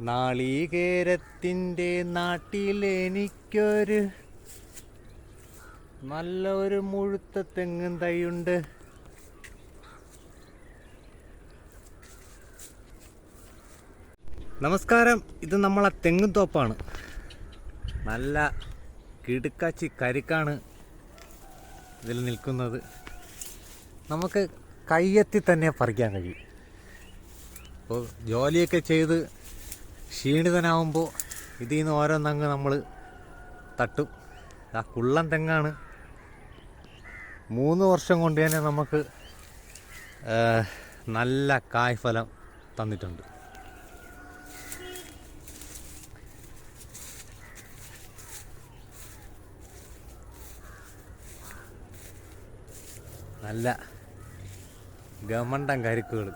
നാളികേരത്തിൻ്റെ നാട്ടിലെനിക്കൊരു നല്ലൊരു മുഴുത്ത തെങ്ങും തൈയുണ്ട്. നമസ്കാരം, ഇത് നമ്മളെ തെങ്ങും തോപ്പാണ്. നല്ല കിടുക്കാച്ചി കരിക്കാണ് ഇതിൽ നിൽക്കുന്നത്. നമുക്ക് കയ്യെത്തി തന്നെ പറിക്കാൻ കഴിയും. അപ്പോൾ ജോലിയൊക്കെ ചെയ്ത് ക്ഷീണിതനാവുമ്പോൾ ഇതിൽ നിന്ന് ഓരോന്നങ്ങ് നമ്മൾ തട്ടും. ആ കുള്ളൻ തെങ്ങാണ്. 3 വർഷം കൊണ്ട് തന്നെ നമുക്ക് നല്ല കായ്ഫലം തന്നിട്ടുണ്ട്. നല്ല ഗമണ്ടൻ കരിക്കുകൾ.